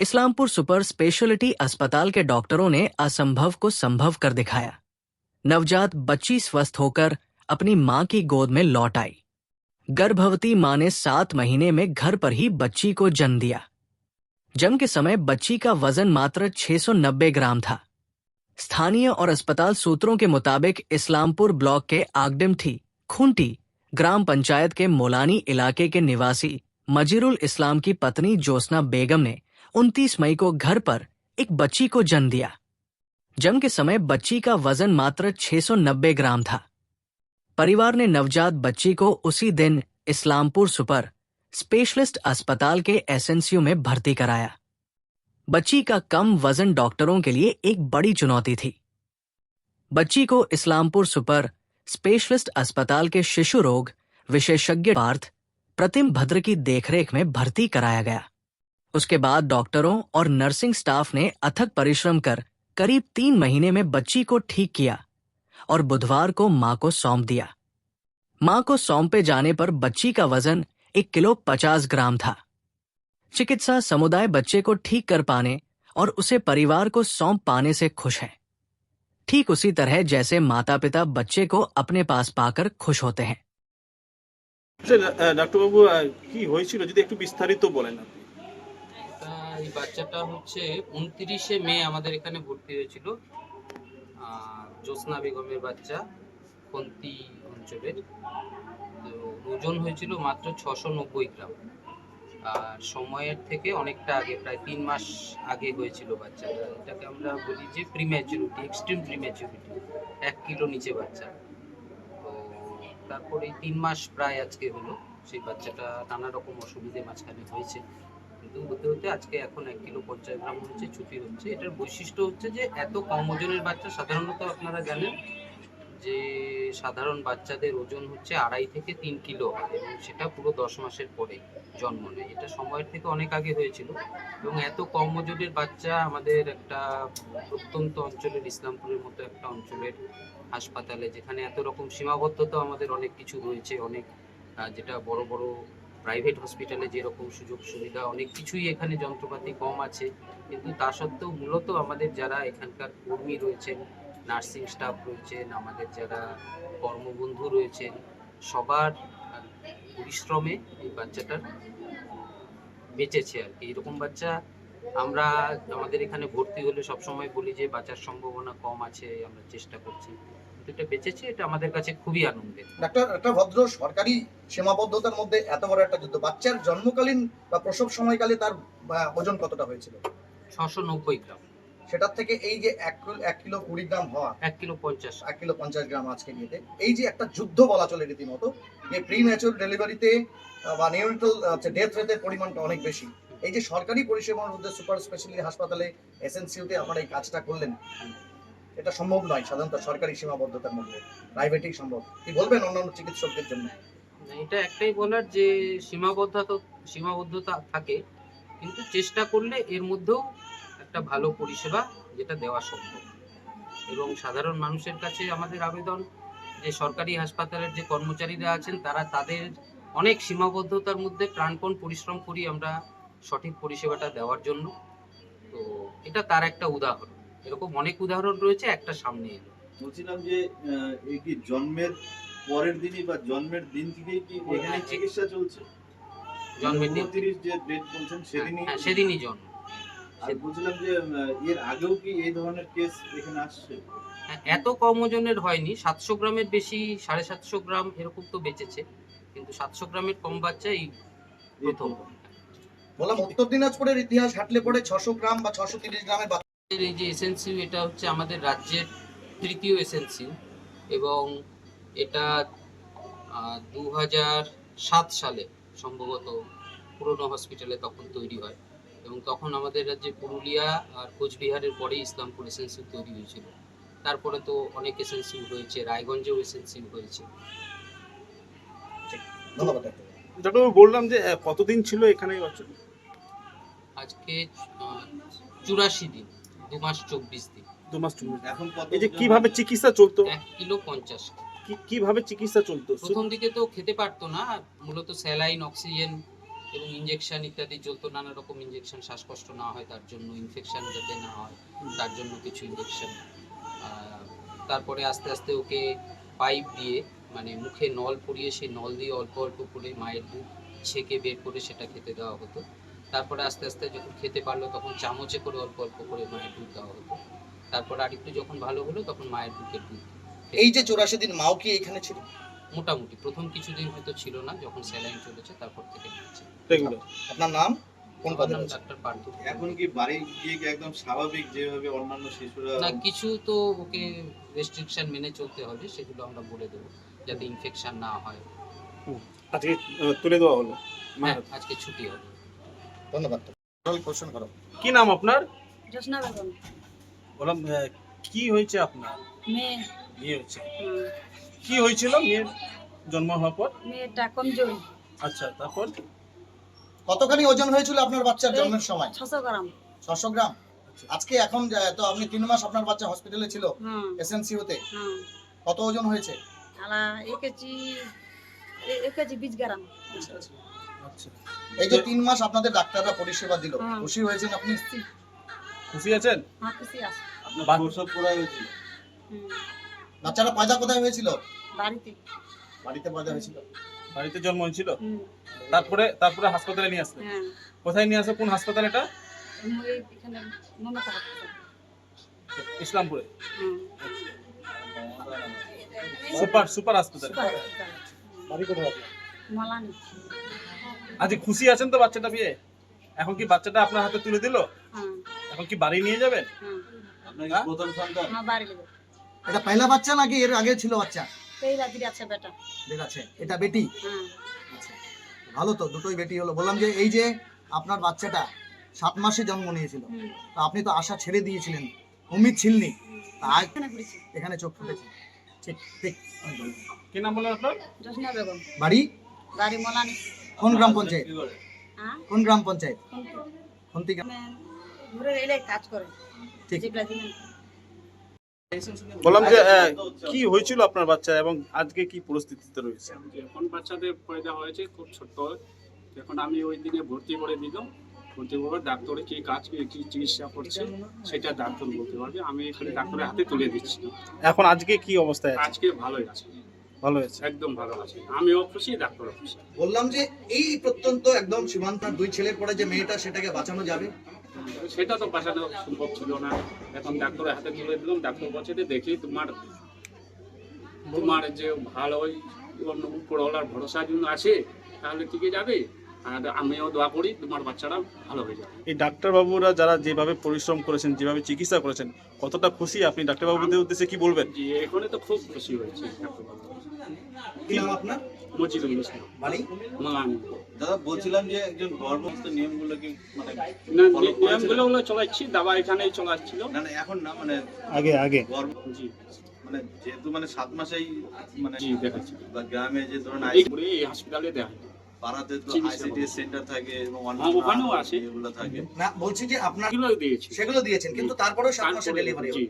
Islampur super speciality अस्पताल के डॉक्टरों ने असंभव को संभव कर दिखाया। नवजात बच्ची स्वस्थ होकर अपनी मां की गोद में लौट आई। गर्भवती मां ने 7 महीने में घर पर ही बच्ची को जन्म दिया। जन्म के समय बच्ची का वजन मात्र 690 ग्राम था। स्थानीय और अस्पताल सूत्रों के मुताबिक इस्लामपुर ब्लॉक के आगडिमठी खूंटी ग्राम पंचायत के मोलानी इलाके के निवासी मजीरुल इस्लाम की पत्नी ज्योत्सना बेगम ने 29 मई को घर पर एक बच्ची को जन्म दिया। जन्म के समय बच्ची का वजन मात्र 690 ग्राम था। परिवार ने नवजात बच्ची को उसी दिन इस्लामपुर सुपर स्पेशलिस्ट अस्पताल के एसएनसीयू में भर्ती कराया। बच्ची का कम वजन डॉक्टरों के लिए एक बड़ी चुनौती थी। बच्ची को इस्लामपुर सुपर स्पेशलिस्ट अस्पताल के शिशु रोग विशेषज्ञ पार्थ प्रतिम भद्र की देखरेख में भर्ती कराया गया। उसके बाद डॉक्टरों और नर्सिंग स्टाफ ने अथक परिश्रम कर करीब 3 महीने में बच्ची को ठीक किया और बुधवार को मां को सौंप दिया। मां को सौंपे जाने पर बच्ची का वजन 1 किलो 50 ग्राम था। चिकित्सा समुदाय बच्चे को ठीक कर पाने और उसे परिवार को सौंप पाने से खुश है, ठीक उसी तरह जैसे माता पिता बच्चे को अपने पास पाकर खुश होते हैं। ডাক্তার বাবু কি হয়েছিল যদি একটু বিস্তারিত বলেন আপনি। এই বাচ্চাটা হচ্ছে 29শে মে আমাদের এখানে ভর্তি হয়েছিল। জ্যোৎস্না বেগমের বাচ্চা, খন্তি অঞ্চলের। তো ওজন হয়েছিল মাত্র 690 গ্রাম। আর সময়ের থেকে অনেকটা আগে, প্রায় 3 মাস আগে হয়েছিল বাচ্চাটা। এটাকে আমরা বলি যে প্রিম্যাচুরিটি, এক্সট্রিম প্রিম্যাচুরিটি, 1 কিলো নিচে বাচ্চা। তো তারপরে 3 মাস প্রায় আজকে হলো। সেই বাচ্চাটা নানা রকম অসুবিধে মাঝখানে হয়েছে, কিন্তু হতে হতে আজকে এখন 1 কিলো 50 গ্রাম হচ্ছে, ছুটি হচ্ছে। এটার বৈশিষ্ট্য হচ্ছে যে এত কম ওজনের বাচ্চা, সাধারণত আপনারা জানেন যে সাধারণ বাচ্চাদের ওজন হচ্ছে 2.5 থেকে 3 কিলো হয়, এবং সেটা পুরো 10 মাসের পরে জন্ম নেয়। এটা সময়ের থেকে অনেক আগে হয়েছিল, এবং এত কম ওজনের বাচ্চা আমাদের একটা প্রত্যন্ত অঞ্চলের, ইসলামপুরের মতো একটা অঞ্চলের হাসপাতালে, যেখানে এত রকম সীমাবদ্ধতা আমাদের অনেক কিছু রয়েছে, অনেক যেটা বড় বড় প্রাইভেট হসপিটালে যেরকম সুযোগ সুবিধা, অনেক কিছুই এখানে যন্ত্রপাতি কম আছে, কিন্তু তা সত্ত্বেও মূলত আমাদের যারা এখানকার কর্মী রয়েছেন, নার্সিং স্টাফ রয়েছেন, আমাদের যারা কর্মবন্ধু রয়েছেন, সবার পরিশ্রমে এই বাচ্চাটার বেঁচেছে আর কি। এরকম বাচ্চা আমরা আমাদের এখানে ভর্তি হলে সবসময় বলি যে বাঁচার সম্ভাবনা কম আছে, আমরা চেষ্টা করছি, কিন্তু এটা বেঁচেছে, এটা আমাদের কাছে খুবই আনন্দের। ডাক্তার, একটা ভদ্র সরকারি সীমাবদ্ধতার মধ্যে এত বড় একটা যুদ্ধ, বাচ্চার জন্মকালীন বা প্রসব সময়কালে তার ওজন কতটা হয়েছিল? 690 গ্রাম। সেটার থেকে এই যে 1 কিলো 20 গ্রাম হওয়া, 1 কিলো 50 গ্রাম আজকে নিয়ে, এই যে একটা যুদ্ধ বলা চলে রীতিমতো, যে প্রি ম্যাচিউর ডেলিভারিতে বা নিউনেটাল ডেথ রেটের পরিমাণটা অনেক বেশি। এই যে সরকারি পরিষেবার মধ্যে সুপার স্পেশালিটি হাসপাতালে এসএনসিইউতে আপনারা এই কাজটা করলেন, এটা সম্ভব নয় সাধারণত সরকারি সীমাবদ্ধতার মধ্যে, প্রাইভেটেই সম্ভব। কি বলবেন অন্যান্য চিকিৎসকদের জন্য? এটা একটাই বলার যে সীমাবদ্ধতা থাকে, কিন্তু চেষ্টা করলে এর মধ্যেও একটা ভালো পরিষেবা যেটা দেওয়া সম্ভব। এবং সাধারণ মানুষের কাছে আমাদের আবেদন যে সরকারি হাসপাতালের যে কর্মচারীরা আছেন, তারা তাদের অনেক সীমাবদ্ধতার মধ্যে প্রাণপণ পরিশ্রম করি আমরা সঠিক পরিষেবাটা দেওয়ার জন্য। তো এটা তার একটা উদাহরণ, এরকম অনেক উদাহরণ রয়েছে, একটা সামনে এলো। বলছিলাম যে এই কি জন্মের পরের দিনই বা জন্মের দিন থেকেই কি এখানে চিকিৎসা চলছে? জন্মের দিন 29 যে ডেট বলছেন সেদিনই জন্ম। আর বলছিলাম যে এর আগেও কি এই ধরনের কেস এখানে আসছে? এত কম ওজনের হয়নি, 700 গ্রামের বেশি, 750 গ্রাম এরকম তো বেঁচেছে, কিন্তু 700 গ্রামের কম বাচ্চা এই প্রথম। বললাম উত্তর দিনাজপুরের ইতিহাস হাঁটলে পড়ে 600 গ্রাম বা 630 গ্রামের এই যে এসএনসিইউ, এটা হচ্ছে আমাদের রাজ্যের তৃতীয় এসএনসিইউ, এবং এটা 2007 সালে সম্ভবত পুরনো হসপিটালে তখন তৈরি হয়, এবং তখন আমাদের রাজ্যে পুরুলিয়া আর কোচবিহারের পরে ইসলামপুর এসএনসিইউ তৈরি হয়েছিল। তারপরে তো অনেক এসএনসিইউ হয়েছে, রায়গঞ্জেও এসএনসিইউ হয়েছে। ধন্যবাদ। ডাক্তার বললাম যে কতদিন ছিল এখানে বাচ্চা? আজকে 84 দিন, 2 মাস 24 দিন। 2 মাস 24। এখন এই যে কিভাবে চিকিৎসা চলতো? 1 কিলো 50। কিভাবে চিকিৎসা চলতো? প্রথম দিকে তো খেতে পারতো না, মূলত স্যালাইন, অক্সিজেন এবং ইঞ্জেকশন ইত্যাদি চলতো, নানা রকম ইঞ্জেকশন, শ্বাসকষ্ট না হয় তার জন্য, ইনফেকশন যাতে না হয় তার জন্য কিছু ইঞ্জেকশন। তারপরে আস্তে আস্তে ওকে পাইপ দিয়ে, মানে মুখে নল পরিয়ে সেই নল দিয়ে অল্প অল্প করে মায়ের দুধ ছেঁকে বের করে সেটা খেতে দেওয়া হতো। তারপরে আস্তে আস্তে যখন খেতে পারলো তখন চামচে করে অল্প অল্প করে মায়ের দুধ দেওয়া হতো। তারপরে আরেকটু যখন ভালো হলো তখন মায়ের বুকের দুধ। এই যে 84 দিন মাও কি এখানে ছিল? মোটামুটি প্রথম কিছুদিন হয়তো ছিল না, যখন স্যালাইন চলেছে তারপর থেকে নিচ্ছে। রেগুলার। আপনার নাম? কোন আমার পদে নাম রয়েছে? ডাক্তার পার্থ। এখন কি বাড়ি গিয়ে কি একদম স্বাভাবিক যেভাবে অন্যান্য শিশুরা না, কিছু তো ওকে রেস্ট্রিকশন মেনে চলতে হবে, সেগুলো আমরা বলে দেবো যাতে ইনফেকশন না হয়। আজকে তুলে দেওয়া হলো। হ্যাঁ, আজকে ছুটি হবে। ধন্যবাদ। কোশ্চেন করো। কি নাম আপনার? জোসনা বেগম। বললাম কি হয়েছে আপনার? মেয়ে। বিয়ে হয়েছে। হুম, কি হয়েছিল মেয়ের জন্ম হওয়ার পর? মেয়েটা কমজোরি। আচ্ছা, তারপর? কতখানি ওজন হয়েছিল আপনার বাচ্চার জন্মের সময়? 600 গ্রাম। 600 গ্রাম। আচ্ছা। আজকে এখন তো আপনি 3 মাস আপনার বাচ্চা হসপিটালে ছিল হুম, এসএনসিউতে, হুম। কত ওজন হয়েছে? আলা 1 কেজি 20 গ্রাম। আচ্ছা, এই যে 3 মাস আপনাদের ডাক্তাররা পরিষেবা দিল, হুম। খুশি হয়েছেন আপনি? খুশি আছেন? হ্যাঁ, খুশি আছে। আপনার বাহ। প্রসব করা হয়েছিল? হুম, বাচ্চারা পয়দা কোথায় হয়েছিল? বাড়িতে। বাড়িতে পয়দা হয়েছিল। বাড়িতে জন্ম হয়েছিল? হুম, তারপরে হাসপাতালে নিয়ে আসলেন? হ্যাঁ। কোথায় নিয়ে আসে? কোন হাসপাতাল এটা? এখানে মমতা হাসপাতাল। ইসলামপুরে। হুম, সুপার হাসপাতাল। সুপার হাসপাতাল। বাড়ি কোথায় আপনার? মালানি। আজ খুশি আছেন তো বাচ্চাটা পেয়ে? এখন কি বাচ্চাটা আপনার হাতে তুলে দিল? হুম, এখন কি বাড়ি নিয়ে যাবেন? হুম। আপনার কি হ্যাঁ? প্রথম সন্তান? আমার বাড়ি লেগে। এটা পয়লা বাচ্চা নাকি এর আগে ছিল বাচ্চা? পেইলা দিদি আছে বেটা। বের আছে। এটা বেটি? হুম, আচ্ছা, ভালো তো, দুটোই বেটি হলো। বললাম যে এই যে আপনার বাচ্চাটা 7 মাসে জন্ম নিয়েছিল, হুম। তো আপনি তো আশা ছেড়ে দিয়েছিলেন, উম্মিদ ছিলনি, তা আজ এখানে ঘুরেছি। এখানে চোখ ফুটেছে। ঠিক ঠিক। কি নাম বললেন আপনার? জোসনা বেগম। বাড়ি বাড়ি মালানি। কোন গ্রাম পঞ্চায়েত? কি করে? হ্যাঁ, কোন গ্রাম পঞ্চায়েত? কোনটা? খন্তি গ্রাম। আমি ঘুরে এলে কাজ করে। ঠিক। জিবলা দিন। বললাম যে কি হয়েছিল আপনার বাচ্চা এবং আজকে কি পরিস্থিতিতে রয়েছে? এখন বাচ্চাদের পয়দা হয়েছে খুব ছোট্ট। এখন আমি ওই দিনে ভর্তি করে দিলাম। ভর্তি করে ডাক্তারে কি কাজ কি চিকিৎসা করছে সেটা ডাক্তার বলতে পারবে। আমি এখানে ডাক্তারের হাতে তুলে দিচ্ছি। এখন আজকে কি অবস্থায় আছে? আজকে ভালোই আছে, ভালো হয়েছে। একদম ভালো আছে। আমিও খুশি, ডাক্তারও খুশি। বললাম যে এই প্রত্যন্ত একদম সীমান্তার 2 ছেলের পরে যে মেয়েটা, সেটাকে বাঁচানো যাবে? সেটা তো বাঁচানো সম্ভব ছিল না। এখন ডাক্তারের হাতে তুলে দিলাম। ডাক্তার বলছে যে দেখি তোমার যে ভালো অন্য উপরওয়ালার ভরসার জন্য আছে, তাহলে টিকে যাবে। আর আমিও দোয়া করি তোমার বাচ্চারা ভালো হয়ে যাবে। এই ডাক্তারবাবুরা যারা যেভাবে পরিশ্রম করেছেন, যেভাবে চিকিৎসা করেছেন, কতটা খুশি আপনি? ডাক্তারবাবুদের উদ্দেশ্যে কি বলবেন? জি, এখানে তো খুব খুশি হয়েছে। কি নাম আপনার? মজিদুল ইসলাম, বাড়ি? মালানি। দাদা বলছিলাম যে একজন গর্ভস্থ নিয়মগুলো কি মানে না, follow করেছেন? নিয়মগুলো চলাচ্ছি, দাবা এখানেই চলাচ্ছিল। না না এখন না, মানে আগে গর্ভ জি, মানে যেহেতু মানে 7 মাসেই মানে জি, দেখাচ্ছি। বা গ্রামে যে ধরুন এই হাসপাতালে দেখা যায়। পাড়াতে তো চিকিৎসা আইসিডিএস সেন্টার থাকে এবং হ্যাঁ, ওখানেও আছে। এগুলো থাকে। না, বলছি যে আপনার এগুলো দিয়েছি। সেগুলো দিয়েছেন, কিন্তু তারপরেও 7 মাসে তারপরে- ডেলিভারি হলো। জি,